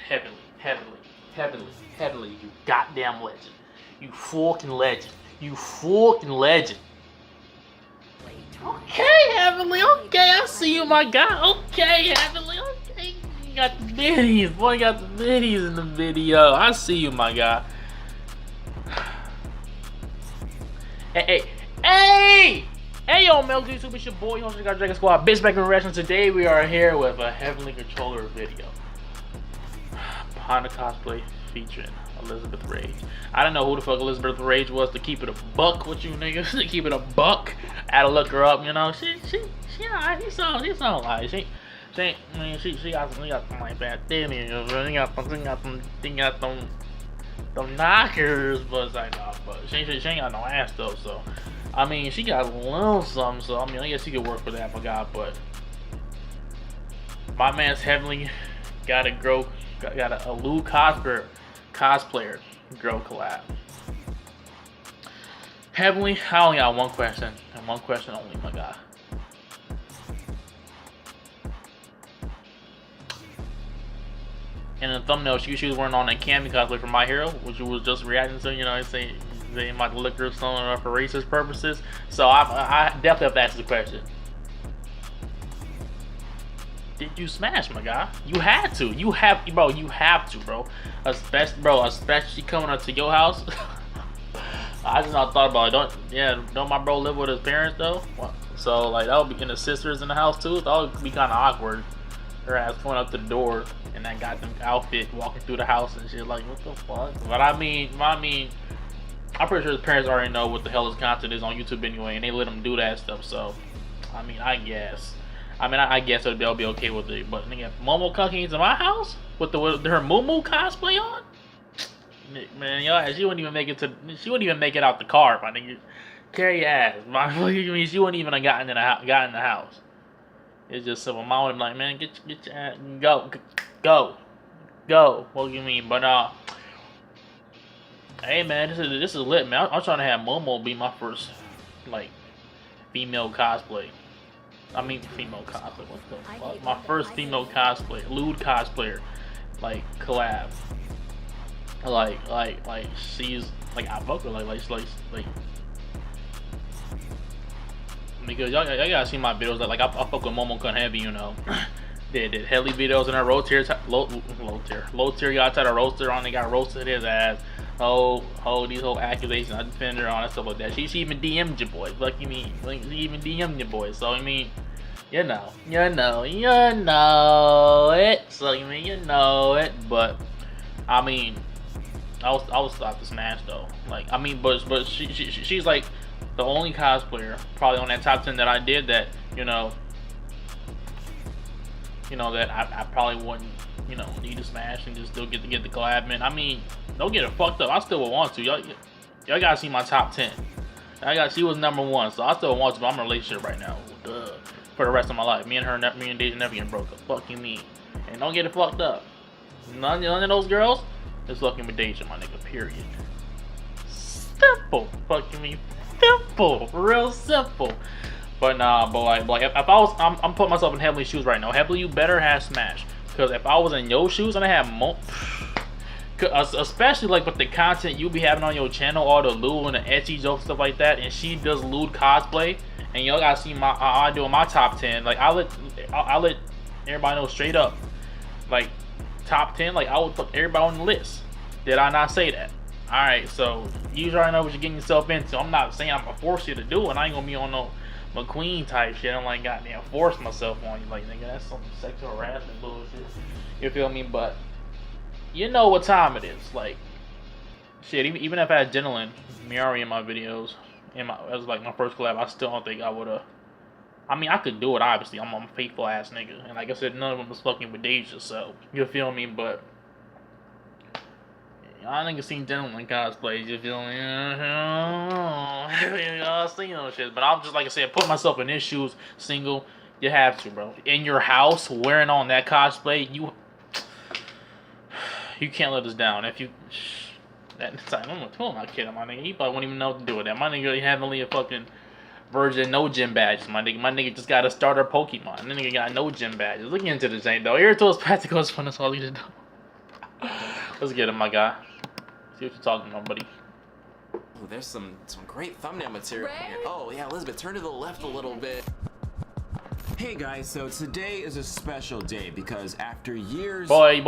heavily, you goddamn legend. You fucking legend. You fucking legend. Okay, Heavenly, okay, I see you, my guy. Okay, Heavenly, okay. You got the biddies, boy, you got the biddies in the video. I see you, my guy. Hey, yo, Mel YouTube, it's your boy, host of the Dragon Squad, Bitch Back in Reaction. Today we are here with a Heavenly Controller video. Behind the cosplay featuring Elizabeth Rage. I don't know who the fuck Elizabeth Rage was, to keep it a buck with you niggas, to keep it a buck. I had to look her up, you know. She alright, she sound like she got some like bad titties, she got some knockers, but it's like nah, but she ain't got no ass though, so I mean she got a little something, so I mean I guess she could work for that, my God, but my man's Heavenly got a Lou cosplayer grow collab. Heavenly, I only got one question, and one question only, my God. In the thumbnail, she was wearing on that Cammy cosplay from My Hero, which you was just reacting to, you know, saying they might lick her something for racist purposes. So I definitely have to ask the question. Did you smash, my guy? You had to. You have to, bro. Especially coming up to your house. I just not thought about it. Don't my bro live with his parents though? So like that would be, and his sisters in the house too. That would be kind of awkward. Her ass going up the door and that goddamn outfit walking through the house and shit. Like what the fuck? But I mean, I'm pretty sure his parents already know what the hell his content is on YouTube anyway, and they let him do that stuff. So I mean, I guess they'll be okay with it. But nigga, Momo came into my house with her Moo cosplay on. Man, yo, she wouldn't even make it out the car, my nigga. Carry your ass, my mean, she wouldn't even have gotten in the house. It's just simple. Mom would have been like, man, get your ass, go. What do you mean? But hey man, this is lit, man. I'm trying to have Momo be my first like female cosplay. I mean female cosplay. What the fuck? My first female cosplay, lewd cosplayer, like collab. Like she's like I fuck her like because y'all gotta see my videos that like I fuck with Momo Kun heavy, you know. did heli videos in her low tier y'all try to roast her on, they got roasted his ass. These whole accusations I defend her on and stuff like that. She even DM'd your boy. Like you mean like she even DM'd your boy. So I mean you know it. So you mean you know it, but I mean I was stop to smash though. Like I mean, but she's like the only cosplayer probably on that top 10 that I did that you know that I probably wouldn't need to smash and just still get the collab, man. I mean, don't get it fucked up. I still would want to. Y'all gotta see my top 10. She was #1, so I still want to. But I'm in a relationship right now for the rest of my life. Me and Deja never get broke up. Fuck you mean? And don't get it fucked up. None of those girls is fucking with Deja, my nigga, period. Simple. Fucking me. Simple. Real simple. But nah, but like if I was, I'm putting myself in Heavenly's shoes right now. Heavenly, you better have smash. Because if I was in your shoes and I had especially like with the content you be having on your channel, all the lewd and the ecchi jokes, stuff like that, and she does lewd cosplay, and y'all gotta see I do my top 10. Like I'll let everybody know straight up. Like top 10, like I would put everybody on the list. Did I not say that? Alright, so you already know what you're getting yourself into. I'm not saying I'm gonna force you to do it. I ain't gonna be on no McQueen type shit. I'm like goddamn force myself on you. Like nigga, that's some sexual harassment bullshit. You feel me? But you know what time it is. Like shit, even if I had Jenilyn Miari in my videos, as like my first collab, I still don't think I would've. I mean, I could do it, obviously. I'm a faithful ass nigga. And like I said, none of them was fucking with Deja, so you feel me? But I niggas seen Gentleman cosplays, you feel me? Y'all seen those shit. But I'm just, like I said, put myself in his shoes, single. You have to, bro. In your house, wearing on that cosplay, you can't let us down. If you. That time, I'm not kidding, my nigga. He probably won't even know what to do with that. My nigga Heavenly a fucking version, no gym badges, my nigga. My nigga just got a starter Pokemon. That nigga got no gym badges. Look into this ain't though. Irritables, practicals, fun, that's all you do. Let's get him, my guy. See what you're talking about, buddy. Oh, there's some great thumbnail material here. Oh yeah, Elizabeth, turn to the left a little bit. Hey guys, so today is a special day because after years your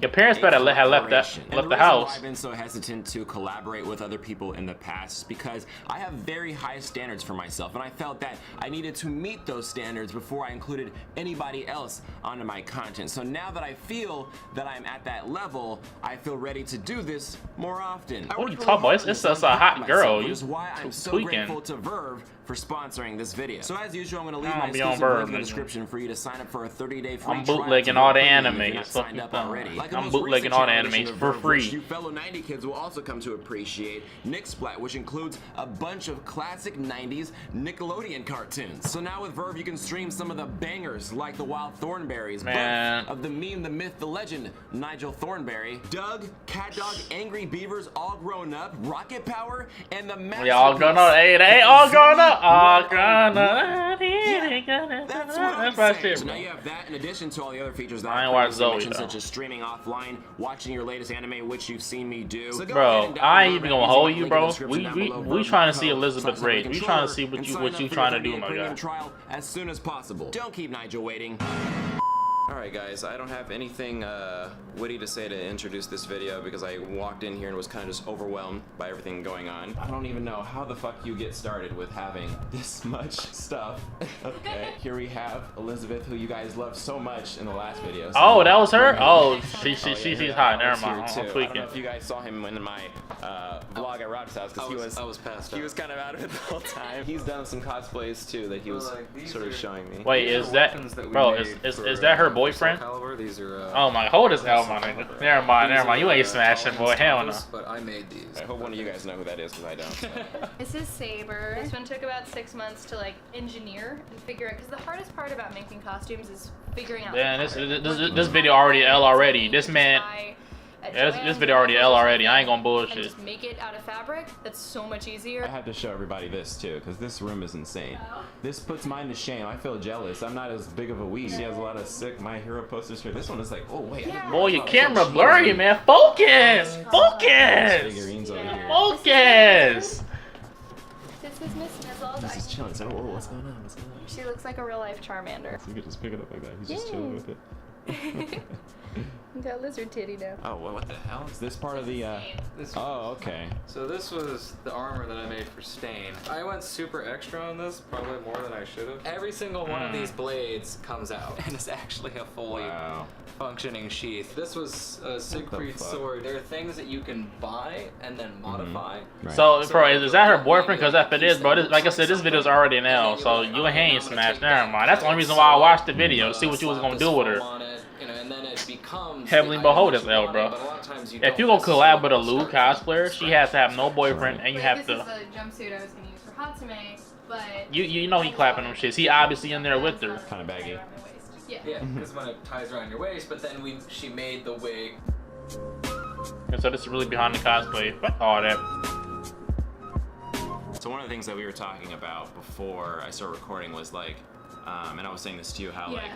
parents better have left the house. I've been so hesitant to collaborate with other people in the past because I have very high standards for myself, and I felt that I needed to meet those standards before I included anybody else onto my content. So now that I feel that I'm at that level, I feel ready to do this more often. What are you talking about? It's a hot girl. Which is why I'm so grateful to Verve for sponsoring this video. So as usual, I'm going to leave my exclusive link in the description for you to sign up for a 30-day free trial. I'm bootlegging all the animes. I'm bootlegging all the animes for free. You fellow 90 kids will also come to appreciate Nick Splat, which includes a bunch of classic 90s Nickelodeon cartoons. So now with Verve, you can stream some of the bangers like the Wild Thornberries, birth of the meme, the myth, the legend, Nigel Thornberry, Doug, Cat Dog, Angry Beavers, all grown up, Rocket Power, and the masterpiece. Yeah, all grown up. Hey, they all grown up. All grown up. That's my shit. So now you have that in addition to all the other features that I mentioned, such as streaming offline, watching your latest anime, which you've seen me do. So bro, I ain't even gonna hold you, bro. We trying to see Elizabeth Rage. We trying to see what you trying to do, my guy. Trial as soon as possible. Don't keep Nigel waiting. Alright guys, I don't have anything witty to say to introduce this video because I walked in here and was kind of just overwhelmed by everything going on. I don't even know how the fuck you get started with having this much stuff. Okay, here we have Elizabeth, who you guys loved so much in the last video. So oh, that was her? Oh, she's hot. Never mind. I don't know if you guys saw him in my vlog at Rob's house because he was kind of out of it the whole time. He's done some cosplays too that he was sort of showing me. Wait, is that, bro, is that her boyfriend? These are, oh my, hold his L, my nigga. Never mind. You ain't smashing, boy. Hell no. But I made these. I hope one of you guys know who that is because I don't. So. This is Saber. This one took about 6 months to like engineer and figure out, because the hardest part about making costumes is figuring out. Yeah, this video already L already. This man. Yeah, this video already L already. I ain't gonna bullshit. And just make it out of fabric. That's so much easier. I had to show everybody this too, because this room is insane. Oh. This puts mine to shame. I feel jealous. I'm not as big of a weeb. She has a lot of sick My Hero posters here. This one is like, oh wait. Yeah. Boy, your camera blurry, man. Focus! Focus! Figurines over here. Focus! This is Miss Nizzle. He's just chilling. So, oh, what's going on? What's going on? She looks like a real life Charmander. So you could just pick it up like that. He's just chilling with it. You got lizard titty now. Oh, well, what the hell? Is this part of the, oh, okay. So this was the armor that I made for Stain. I went super extra on this, probably more than I should have. Every single one of these blades comes out, and it's actually a fully functioning sheath. This was a Siegfried's sword. There are things that you can buy and then modify. Right. So, bro, is that her boyfriend? Because if it is, bro, like I said, this video's already an L, so you ain't smashed. Never mind. That's the only reason why I watched the video, see what you was gonna do with her. And then it becomes heavily behold this L, bro. If you gonna collab with a Lou cosplayer, she has to have no boyfriend, and you have to. This is a jumpsuit I was gonna use for Hatsume, but you know he clapping them shits. He obviously in there with her. Kind of baggy. Yeah, because when it ties around your waist, but then she made the wig. And so this is really behind the cosplay. Fuck all that. So one of the things that we were talking about before I started recording was like, and I was saying this to you, how like.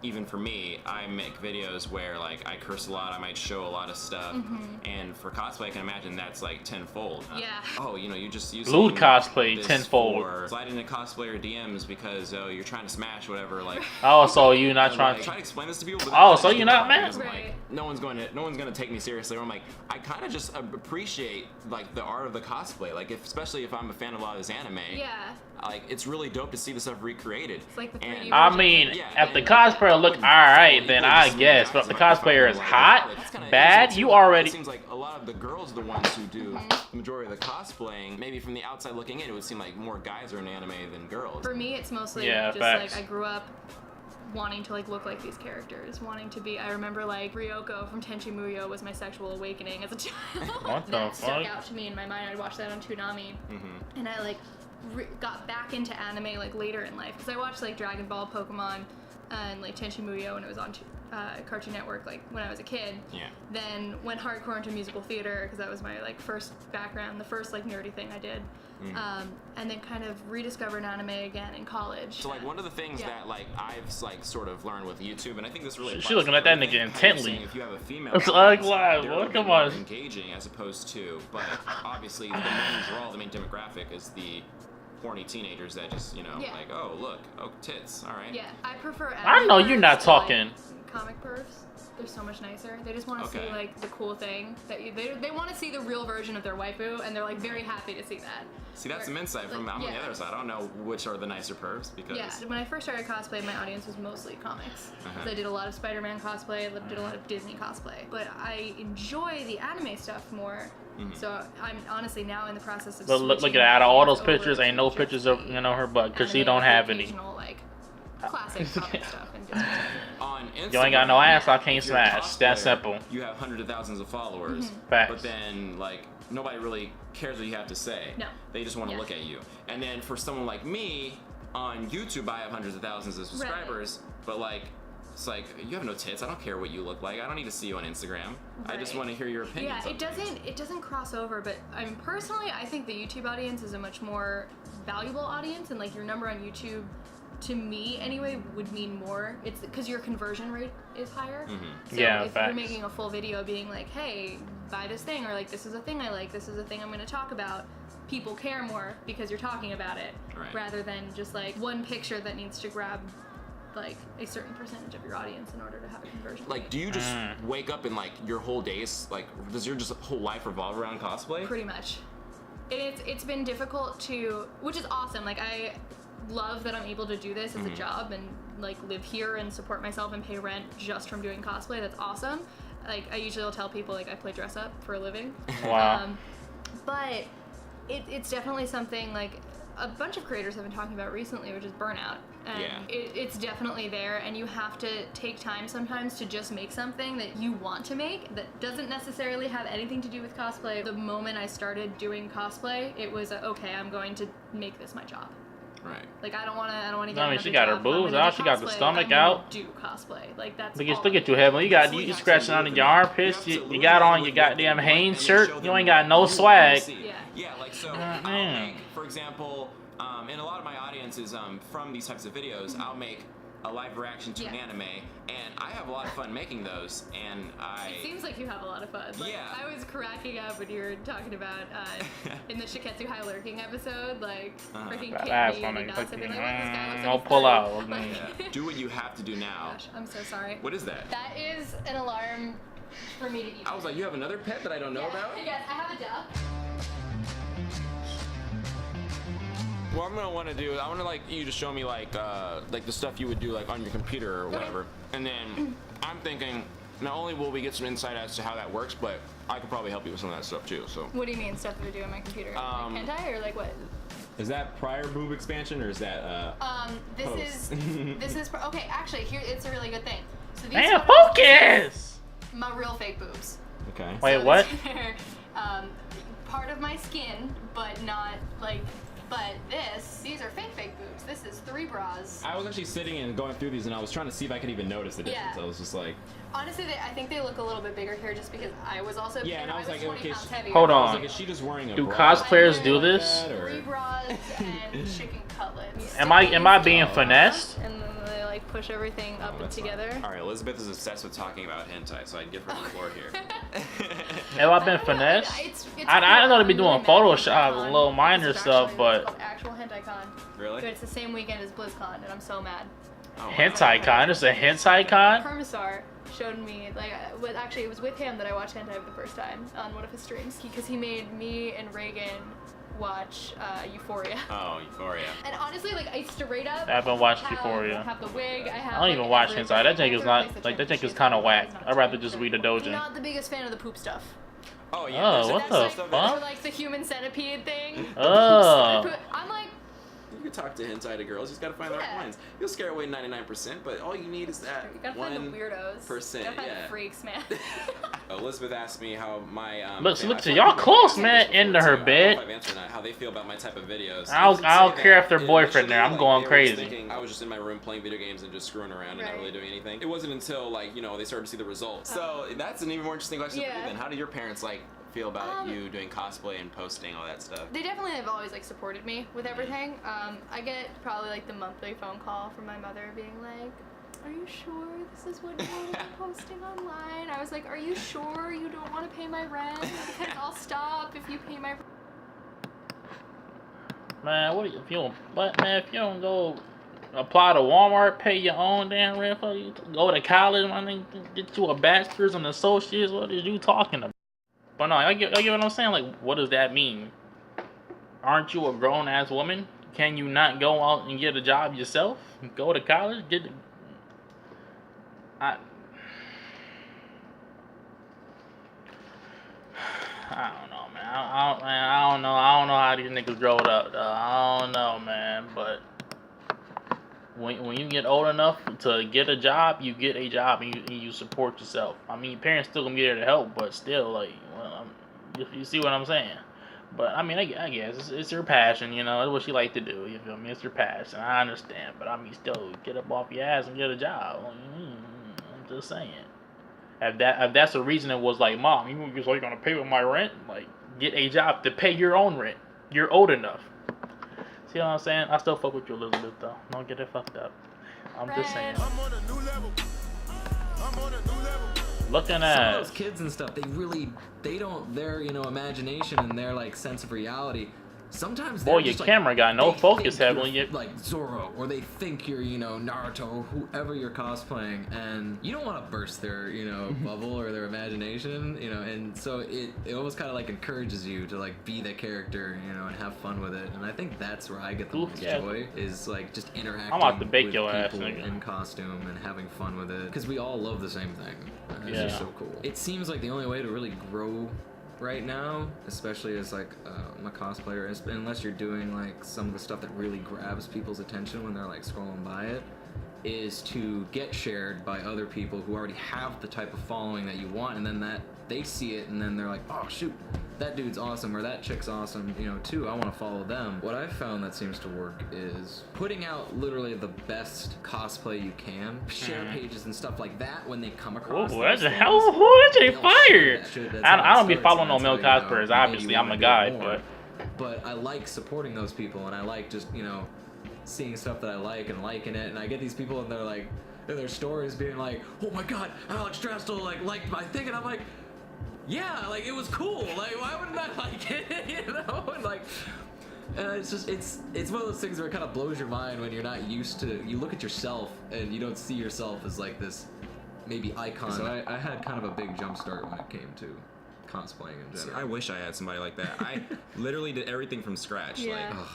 Even for me, I make videos where like I curse a lot, I might show a lot of stuff, and for cosplay I can imagine that's like tenfold. Yeah. Oh, you know, you just use lewd cosplay tenfold. Or slide into cosplayer DMs because you're trying to smash whatever, like. Oh, so you not trying to try to explain this to people. Oh, so you're not mad? Right. Like, no one's gonna take me seriously. Or I'm like, I kind of just appreciate like the art of the cosplay. Like, especially if I'm a fan of a lot of this anime. Yeah. Like, it's really dope to see this stuff recreated. It's like the 3D I mean, if the cosplayer look alright, then I guess. But if the cosplayer is hot, bad, you already. It seems like a lot of the girls are the ones who do the majority of the cosplaying. Maybe from the outside looking in, it would seem like more guys are in anime than girls. For me, it's mostly just like I grew up wanting to like look like these characters, wanting to be. I remember like Ryoko from Tenchi Muyo was my sexual awakening as a child. What the that fuck? stuck out to me in my mind. I'd watch that on Toonami, and I like got back into anime like later in life because I watched like Dragon Ball, Pokemon, and like Tenchi Muyo when it was on Cartoon Network, like when I was a kid. Yeah. Then went hardcore into musical theater because that was my like first background, the first like nerdy thing I did. And then kind of rediscovered anime again in college. So like one of the things that like I've like sort of learned with YouTube, and I think this really She looking at that nigga intently. If you have a female, It's audience, live. they're What? a Come bit more on. engaging as opposed to, but obviously the main draw, the main demographic is the horny teenagers that just like, oh look, oh tits, all right. Yeah, I prefer. I know you're not pervs to, talking. like, comic pervs. They're so much nicer. They just want to see Okay. like the cool thing that they want to see the real version of their waifu, and they're like very happy to see that. See, that's some insight from I'm on the other side. I don't know which are the nicer pervs because. Yeah, when I first started cosplay, my audience was mostly comics. So I did a lot of Spider-Man cosplay, I did a lot of Disney cosplay. But I enjoy the anime stuff more. So I'm honestly now in the process of. But look at that. Out of all those pictures, ain't no pictures of her butt because she don't have any. Like, classic comic stuff and Disney stuff. On Instagram, You ain't got no ass, I can't if you're a smash. That cosplayer, simple. You have hundreds of thousands of followers, Facts. but then like nobody really cares what you have to say. No. They just want to look at you. And then for someone like me, on YouTube I have hundreds of thousands of subscribers, but like it's like you have no tits. I don't care what you look like. I don't need to see you on Instagram. I just want to hear your opinion. Yeah, it doesn't cross over, but personally I think the YouTube audience is a much more valuable audience, and like your number on YouTube to me anyway would mean more. It's because your conversion rate is higher. So Yeah, if facts. you're making a full video being like, hey, buy this thing, or like this is a thing I like, this is a thing I'm going to talk about, people care more because you're talking about it, rather than just like one picture that needs to grab like a certain percentage of your audience in order to have a conversion Like, rate. do you just wake up and like your whole days, like, does your just whole life revolve around cosplay? Pretty much. It's been difficult to, which is awesome. Like I love that I'm able to do this as a job and like live here and support myself and pay rent just from doing cosplay. That's awesome. Like I usually will tell people like I play dress up for a living. Wow. But it's definitely something like a bunch of creators have been talking about recently, which is burnout. And it's definitely there, and you have to take time sometimes to just make something that you want to make that doesn't necessarily have anything to do with cosplay. The moment I started doing cosplay, it was okay, I'm going to make this my job. Right. Like I don't want to get. I mean, she got her another job. boobs I'm gonna out, do she got the cosplay, stomach I'm gonna out. Do cosplay, like that's. Look at you, Heaven. You scratching on your armpits. You got on your goddamn Hanes shirt. You ain't got no swag. Yeah, like so. I'll make, for example, in a lot of my audiences, from these types of videos, I'll make a live reaction to an anime, and I have a lot of fun making those. And It seems like you have a lot of fun. Like, Yeah. I was cracking up when you were talking about in the Shiketsu High Lurking episode, like freaking That's Kitty funny. and Dawson being like, "What, this guy looks like I'll he's pull 30." out. Like, do what you have to do now. Gosh, I'm so sorry. What is that? That is an alarm for me to eat. I was like, you have another pet that I don't know about? Yes, I have a duck. What I'm gonna want to do, I want to like you to show me like the stuff you would do like on your computer or whatever, and then I'm thinking not only will we get some insight as to how that works, but I could probably help you with some of that stuff too. So. What do you mean stuff that I do on my computer? Like hentai or like what? Is that prior boob expansion or is that This is okay. Actually, here it's a really good thing. So these Man, photos- focus! my real fake boobs. Okay. Wait, So what? they're, part of my skin, but not like. But these are fake boobs. This is 3 bras. I was actually sitting and going through these, and I was trying to see if I could even notice the difference. Yeah. I was just like, Honestly, I think they look a little bit bigger here just because I was also. and I was like, 20 okay, pounds heavier. Hold I on. was like, is she just wearing a Do bra? cosplayers do Like this? that, or- 3 bras and chicken cutlets. Am I being finessed? And then they like push everything up and That's fine. together. All right, Elizabeth is obsessed with talking about hentai, so I'd give her the floor here. Have I been I don't know, finessed? it's I know they be I'm doing really mad at Photoshop BlizzCon. and little minor It's stuff, actually- but it's called actual hentai con. Really? But it's the same weekend as BlizzCon, and I'm so mad. Oh, wow. hentai con. It's a hentai con. Permasar showed me, like, actually it was with him that I watched hentai for the first time on one of his streams, because he made me and Reagan watch Euphoria. Oh, Euphoria. And honestly, like, I straight up I haven't watched have, Euphoria. have the wig, I have, I don't even like, watch everything. hentai. That thing is I not replaced like that thing is transition kind of because whack. it's not I'd rather just read a I'm doujin. not the biggest fan of the poop stuff. Oh, yeah. Oh, there's what that the stuff fuck? Or like the human centipede thing. Oh. I'm like, could talk to hentai to girls. You just gotta find the right ones. You'll scare away 99%, but all you need is that You gotta 1%. find the weirdos. You gotta find the freaks, man. Elizabeth asked me how my look, y'all close, man. Into her bed. I've answered that, how they feel about my type of videos. I don't care if their boyfriend there. I'm going crazy. I was just in my room playing video games and just screwing around and not really doing anything. It wasn't until like they started to see the results. So that's an even more interesting question for you then. How did your parents like feel about you doing cosplay and posting all that stuff? They definitely have always like supported me with everything. I get probably like the monthly phone call from my mother being like, "Are you sure this is what you want to be posting online?" I was like, "Are you sure you don't want to pay my rent? Because I'll stop if you pay my rent." Man, if you don't go apply to Walmart, pay your own damn rent, for you go to college, man, get you a bachelor's and associates. What are you talking about? But no, I get what I'm saying. Like, what does that mean? Aren't you a grown ass woman? Can you not go out and get a job yourself? Go to college, I don't know, man. I don't know how these niggas grow up. I don't know, man. But when you get old enough to get a job, you get a job and you support yourself. I mean, your parents still gonna be there to help, but still, like, if you see what I'm saying. But I mean, I guess it's her passion, It's what she like to do. You feel me? It's her passion. I understand, but I mean, still, get up off your ass and get a job. I'm just saying. If that's the reason it was like, Mom, you just like gonna pay with my rent? Like, get a job to pay your own rent. You're old enough. See what I'm saying? I still fuck with you, Elizabeth, though. Don't get it fucked up. I'm just saying. I'm on a new level. Looking Some at of those kids and stuff, their imagination and their like sense of reality. Sometimes boy, your just, camera got no focus heavily. Like Zoro, or they think you're Naruto, or whoever you're cosplaying, and you don't want to burst their bubble or their imagination, and so it almost kind of like encourages you to like be the character, and have fun with it. And I think that's where I get the most joy, is like just interacting I'm about to bake with your ass, people nigga. in costume and having fun with it, because we all love the same thing. It's just so cool. It seems like the only way to really grow right now, especially as like I'm a cosplayer, unless you're doing like some of the stuff that really grabs people's attention when they're like scrolling by it, is to get shared by other people who already have the type of following that you want, and then that they see it and then they're like, oh shoot, that dude's awesome, or that chick's awesome, too, I want to follow them. What I've found that seems to work is putting out literally the best cosplay you can, share pages and stuff like that when they come across. Oh, that's a hell of a fire. I don't be following no male cosplayers. Obviously, I'm a guy, but I like supporting those people, and I like just seeing stuff that I like and liking it. And I get these people and they're like in their stories being like, oh my god, Alex Drastel liked my thing, and I'm like, yeah, like it was cool. Like, why wouldn't I like it? And like, it's just it's one of those things where it kind of blows your mind when you're not used to. You look at yourself and you don't see yourself as like this maybe icon. So I had kind of a big jump start when it came to cosplaying in general. See, I wish I had somebody like that. I literally did everything from scratch. Yeah. Like,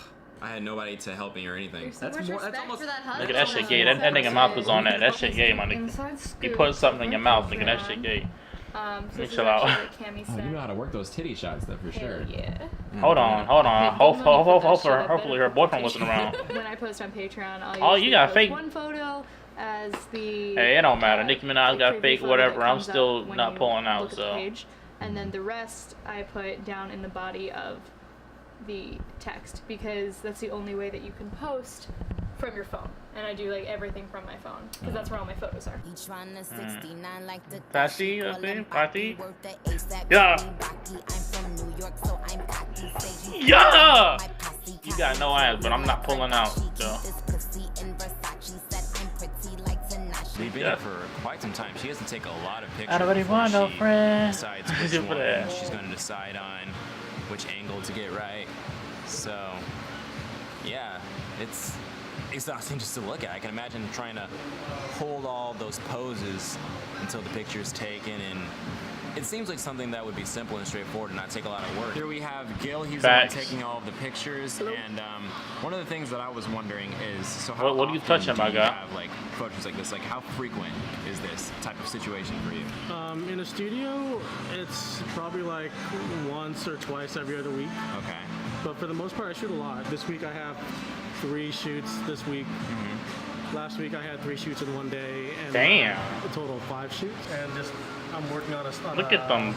I had nobody to help me or anything. That's almost. look at that shit gay. That nigga mouth was on that. That shit gay, my nigga. You put something in your mouth, nigga. That shit gay. Chill out. Oh, you know how to work those titty shots, though, for sure. Yeah. Hold on. Hopefully her boyfriend wasn't around. When I post on Patreon, I'll Oh, you got post fake. one photo as the. Hey, it don't matter. Nicki Minaj got preview fake photo whatever. that I'm comes up still when not you pulling out. look at the So. page. And then the rest I put down in the body of the text, because that's the only way that you can post from your phone. And I do like everything from my phone, because that's where all my photos are. Each one is 69 like the Tati, I think. Tati. Yeah. Yeah. I'm from New York, so I'm cocky. Say he Yeah. my posse You got no ass, but I'm not pulling out. So. We've been here for quite some time. She has to take a lot of pictures. I don't really before want no she friend. decides which Super one that. she's going to decide on, which angle to get right. So, yeah, it's exhausting just to look at. I can imagine trying to hold all those poses until the picture's taken, and it seems like something that would be simple and straightforward and not take a lot of work. Here we have Gil. He's the one Facts. taking all of the pictures, and one of the things that I was wondering is, so how What are you often touching, do my you guy? have like photos like this? Like, how frequent is this type of situation for you? In a studio, it's probably like once or twice every other week. Okay. But for the most part, I shoot a lot. This week I have 3 shoots this week. Last week I had 3 shoots in one day, and Damn. a total of 5 shoots. And just I'm working on a. Look at them.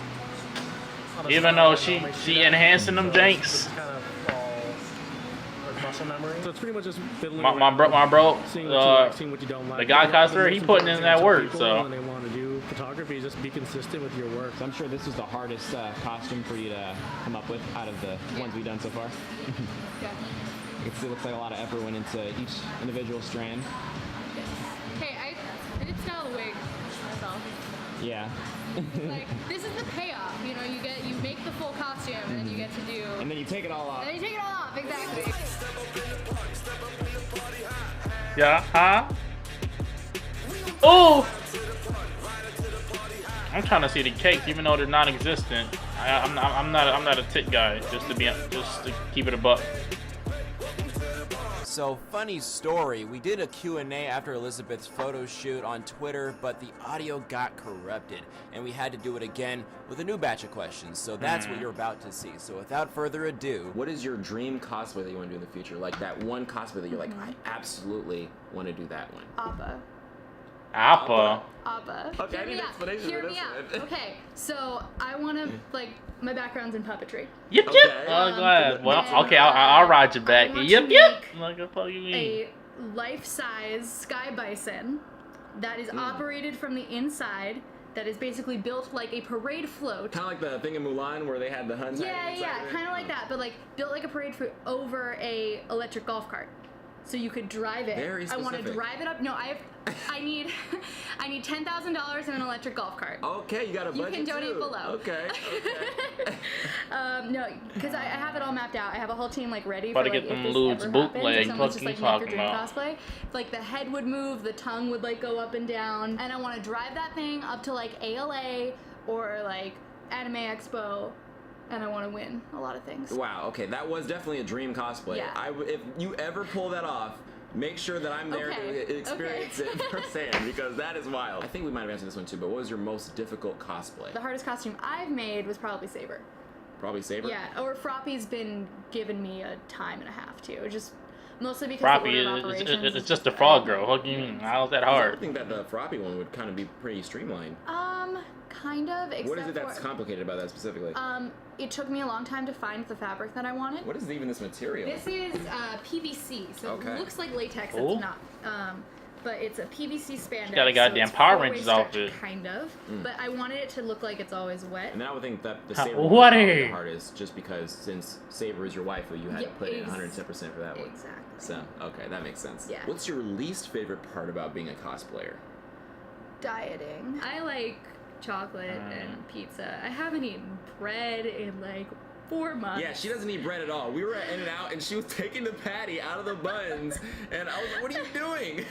on a Even though style that she makes it enhancing them so janks. it's kind of all like muscle memory. So it's pretty much just fiddling My around, bro, seeing what you like, seeing what you don't like. the guy Because cosplayer, he most putting in important that thing work, people so. when they want to do photography, just be consistent with your work. So I'm sure this was the hardest costume for you to come up with out of the ones we've done so far. It looks like a lot of effort went into each individual strand. Hey, I did style the wig myself. Yeah. Like, this is the payoff. You know, you make the full costume, and then you get to do. And then you take it all off. And then you take it all off, exactly. Yeah, huh? Oh! I'm trying to see the cakes, even though they're non-existent. I'm not a tit guy. Just to keep it a buck. So, funny story, we did a Q&A after Elizabeth's photo shoot on Twitter, but the audio got corrupted, and we had to do it again with a new batch of questions, so that's what you're about to see. So without further ado, what is your dream cosplay that you want to do in the future? Like that one cosplay that you're like, I absolutely want to do that one. Appa. Appa. Appa. Okay, I need an explanation Hear for me this out. one. Okay, so I want to, like, my background's in puppetry. Yep, Okay. yep. Oh, glad. Well, and, okay, I'll ride you back. I want Yep, to yep. Like a fuck you mean. A life-size sky bison that is operated from the inside, that is basically built like a parade float. Kind of like the thing in Mulan where they had the Huns. Yeah, kind of like that, but like built like a parade float over a electric golf cart, so you could drive it. Very I want to specific. drive it up. No, I need $10,000 in an electric golf cart. Okay, you got a budget. You can donate too. below. Okay. No, because I have it all mapped out. I have a whole team like ready About for to like get if them this lewds ever bootleg, happens. If someone's fuck just you like make their talking dream about. cosplay, like the head would move, the tongue would like go up and down, and I want to drive that thing up to like ALA or like Anime Expo. And I want to win a lot of things. Wow, okay, that was definitely a dream cosplay. Yeah. If you ever pull that off, make sure that I'm there to experience it firsthand, because that is wild. I think we might have answered this one too, but what was your most difficult cosplay? The hardest costume I've made was probably Saber. Probably Saber? Yeah, or Froppy's been giving me a time and a half too. Just mostly because Froppy, the order of operations it's is just a frog girl. What do you mean? How's that I hard? think that the Froppy one would kind of be pretty streamlined. Kind of. Except What is it that's for, complicated about that specifically? it took me a long time to find the fabric that I wanted. What is even this material? This is PVC, so Okay. it looks like latex. Cool. It's not. But it's a PVC spandex. got a so goddamn it's Power four-way Rangers stretch, outfit. Kind of. But I wanted it to look like it's always wet. And then I would think that the Huh, Saber what one was probably a- the hardest, just because since Saber is your waifu, you had to put in 110% for that one. Exactly. So, okay, that makes sense. Yeah. What's your least favorite part about being a cosplayer? Dieting. I like chocolate and pizza. I haven't eaten bread in like 4 months. Yeah, she doesn't eat bread at all. We were at In-N-Out and she was taking the patty out of the buns, and I was like, what are you doing?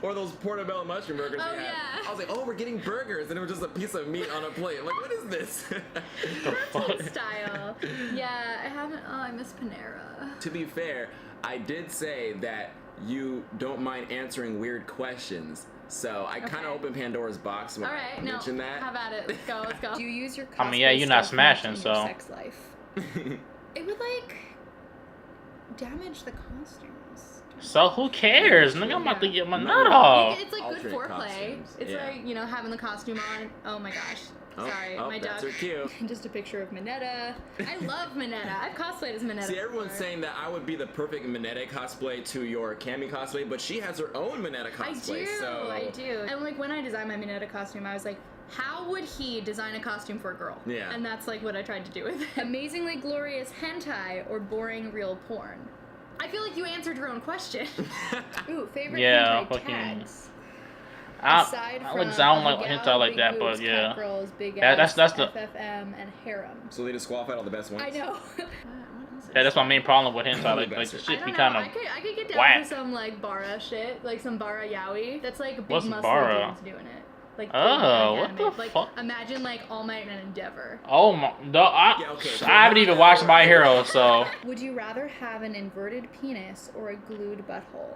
Or those portobello mushroom burgers Oh, they had. yeah. I was like, oh, we're getting burgers, and it was just a piece of meat on a plate. I'm like, what is this? Fuck. Style. Yeah, I haven't. Oh, I miss Panera. To be fair, I did say that you don't mind answering weird questions. So I kind of Okay. opened Pandora's box when All I right, no. mentioned that. Have at it. Let's go. Let's go. Do you use your cosplay I mean, yeah, you're not stuff much smashing, in your so. sex life? It would like damage the costumes. So who cares? Nigga, I'm about to get my No, nut no. off. It's like good Alternate foreplay. costumes, It's yeah. like, you know, having the costume on. Oh my gosh. Sorry, my that's dog. her cue. Just a picture of Minetta. I love Minetta. I've cosplayed as Minetta. See, everyone's before. saying that I would be the perfect Minetta cosplay to your Cammy cosplay, but she has her own Minetta cosplay. I do. And like when I designed my Minetta costume, I was like, how would he design a costume for a girl? Yeah. And that's like what I tried to do with it. Amazingly glorious hentai or boring real porn? I feel like you answered your own question. Ooh, favorite Yeah, hentai fucking- tags. Aside I from wouldn't sound like gal, hentai like big that, boobs, but yeah. cat girls, big Yeah, ass, that's the- FFM, and harem. So they disqualified all the best ones? I know. Yeah, that's my main problem with hentai. Like the Bastard. shit I be don't know. kind of. I could get down whack. for some like bara shit, like some bara yaoi. That's like big What's muscly bara? dudes doing it. Like Oh, big, what anime. the like, fuck? Imagine like All Might and Endeavor. Oh my, Yeah, okay. I haven't even watched My Hero, so Would you rather have an inverted penis or a glued butthole?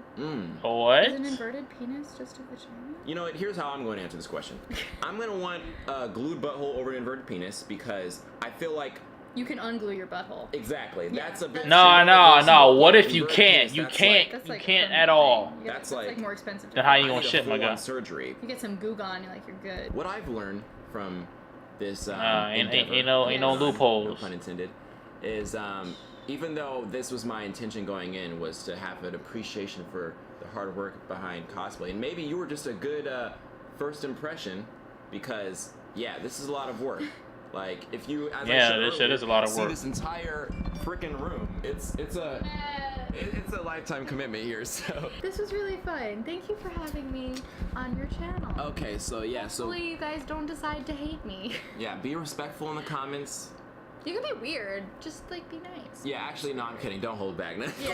what? Is an inverted penis just a vagina? You know what? Here's how I'm going to answer this question. I'm going to want a glued butthole over an inverted penis because I feel like You can unglue your butthole. Exactly. That's a bit. No. What if you can't? You That's can't. That's You like can't a at all. thing. Yeah, That's that's like- more expensive. To Then how you I gonna need a shit, my full-on guy? surgery. You get some goog on, you're like, you're good. What I've learned from this Ain't endeavor, no no loopholes. pun intended, is even though this was my intention going in, was to have an appreciation for the hard work behind cosplay, and maybe you were just a good first impression, because yeah, this is a lot of work. Like if you, as I showed this shit earlier, is a lot of see work. this entire freaking room. It's a lifetime commitment here. So This was really fun. Thank you for having me on your channel. okay, so yeah, so Hopefully you guys don't decide to hate me. yeah, be respectful in the comments. You can be weird, just like be nice. Yeah, actually, no, I'm kidding. Don't hold back. Yeah.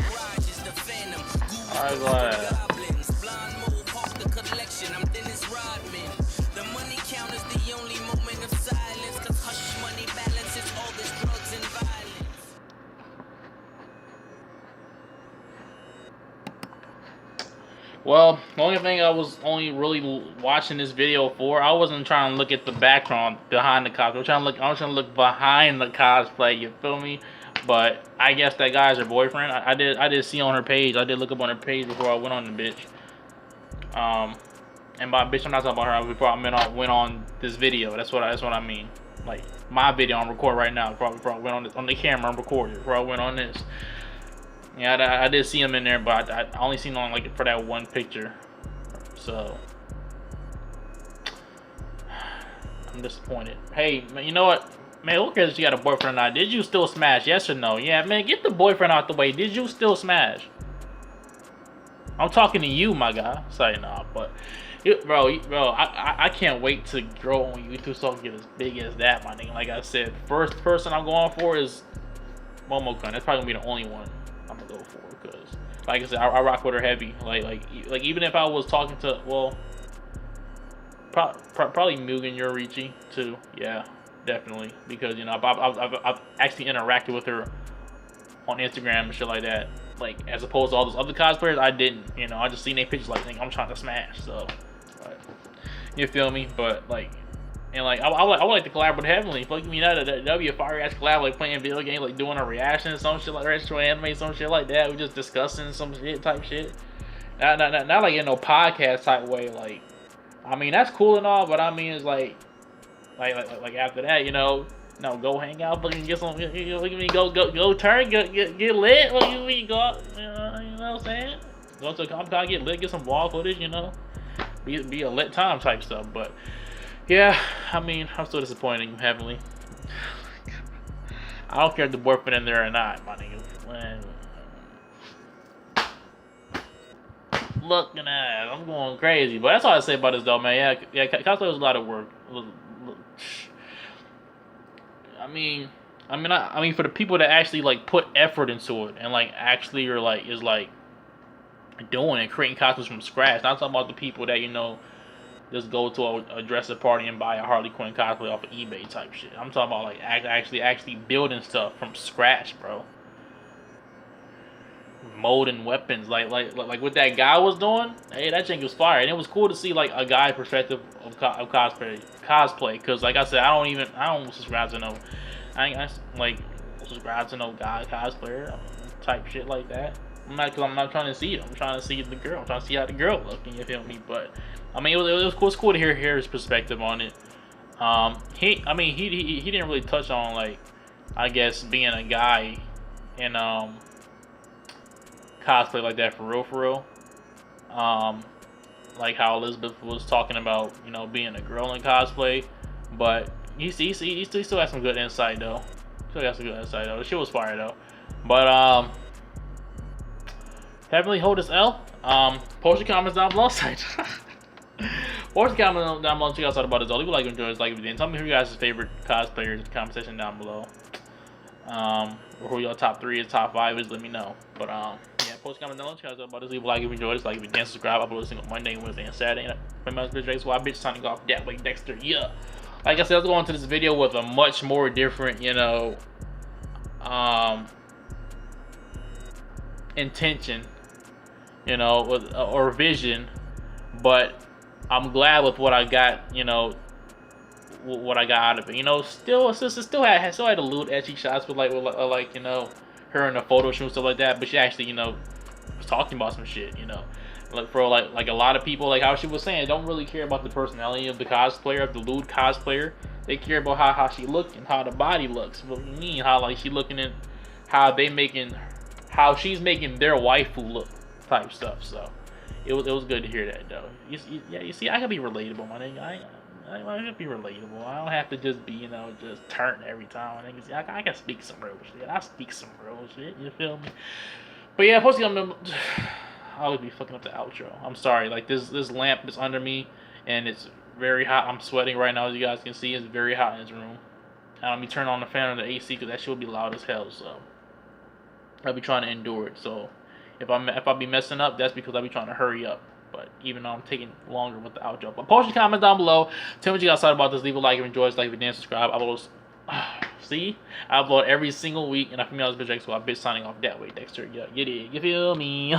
Alright, go ahead. Well, the only thing I was only really watching this video for, I wasn't trying to look at the background behind the cosplay. I was trying to look behind the cosplay. You feel me? But I guess that guy's her boyfriend. I did see on her page. I did look up on her page before I went on the bitch. And by bitch, I'm not talking about her. Before I went on this video. That's what I mean. Like my video I'm recording right now. Before I went on the camera, I'm recording. Before I went on this. Yeah, I did see him in there, but I only seen him on like for that one picture. So I'm disappointed. Hey, man, you know what? Man, who cares if you got a boyfriend or not? Did you still smash? Yes or no? Yeah, man, get the boyfriend out the way. Did you still smash? I'm talking to you, my guy. Sorry, nah, but bro, I can't wait to grow on YouTube so I can get as big as that, my nigga. Like I said, first person I'm going for is Momo-kun. That's probably gonna be the only one I'm gonna go for, because like I said, I rock with her heavy. Like even if I was talking to, well, probably Mugen Yorichi too. Yeah, definitely, because you know I've actually interacted with her on Instagram and shit like that. Like as opposed to all those other cosplayers, I didn't. You know, I just seen their pictures like, I'm trying to smash. So, but, you feel me? But like. And like I would like to collab with Heavenly. Fuck me, that'd be a fire ass collab, like playing video games, like doing a reaction, some shit like retro anime, some shit like that. We just discussing some shit type shit. Not like in no podcast type way. Like, I mean that's cool and all, but I mean it's like after that, you know, no, go hang out, fucking get some, look at me, go turn, get lit. Look at me, go out, you know what I'm saying? Go to a Comic-Con, get lit, get some wall footage, you know, be a lit time type stuff, but. Yeah, I mean, I'm still disappointed in Heavenly. I don't care if the boyfriend in there or not, my nigga. Looking at it, I'm going crazy. But that's all I say about this, though, man. Yeah, cosplay was a lot of work. I mean, for the people that actually like put effort into it and like actually are like is like doing and creating costumes from scratch. Not talking about the people that, you know, just go to a dresser party and buy a Harley Quinn cosplay off of eBay type shit. I'm talking about like actually building stuff from scratch, bro. Molding weapons, like what that guy was doing. Hey, that thing was fire, and it was cool to see like a guy's perspective of cosplay. Cause like I said, I don't subscribe to no, I subscribe to no guy cosplayer type shit like that. I'm not trying to see it. I'm trying to see the girl. I'm trying to see how the girl looking. You feel me? But I mean, it was cool. It's cool to hear his perspective on it. He didn't really touch on like, I guess being a guy in cosplay like that for real. Like how Elizabeth was talking about, you know, being a girl in cosplay, but he still has some good insight though. The shit was fire though. But Heavenly, hold this L. Post your comments down below. Post your comments down below. Check out about this. Leave a like and enjoy this like video. Tell me who you guys' favorite cosplayers in the comment section down below. Or who your top 3 is, top 5 is. Let me know. But yeah, post your comments down below. Check out about this. Leave a like if you enjoyed this. Like if you didn't subscribe. Upload this single Monday, Wednesday, and Saturday. And my bitch Drake's why bitch signing off that way Dexter. Yeah. Like I said, let's go into this video with a much more different, you know, intention, you know, or vision. But I'm glad with what I got, you know, what I got out of it. You know, still had a little etchy shots with like you know, her in the photo shoot and stuff like that. But she actually, you know, was talking about some shit. You know, like for like a lot of people, like how she was saying, don't really care about the personality of the cosplayer, of the lewd cosplayer. They care about how she look and how the body looks. What you mean? How like she looking at how she's making their waifu look type stuff. So it was good to hear that though. You see, I can be relatable, my nigga. I can be relatable. I don't have to just be, you know, just turn every time. I can speak some real shit. I speak some real shit. You feel me? But yeah, posting on the. I would be fucking up the outro. I'm sorry. Like this lamp is under me, and it's very hot. I'm sweating right now, as you guys can see. It's very hot in this room. And I'll be turning on the fan or the AC because that shit will be loud as hell. So I'll be trying to endure it. So if I be messing up, that's because I'll be trying to hurry up. But even though I'm taking longer with the outro, but post your comments down below. Tell me what you guys thought about this. Leave a like if you enjoyed. Like if you didn't subscribe. I upload every single week, and I feel me on this bitch. So I've been signing off that way, Dexter. Yeah, you feel me?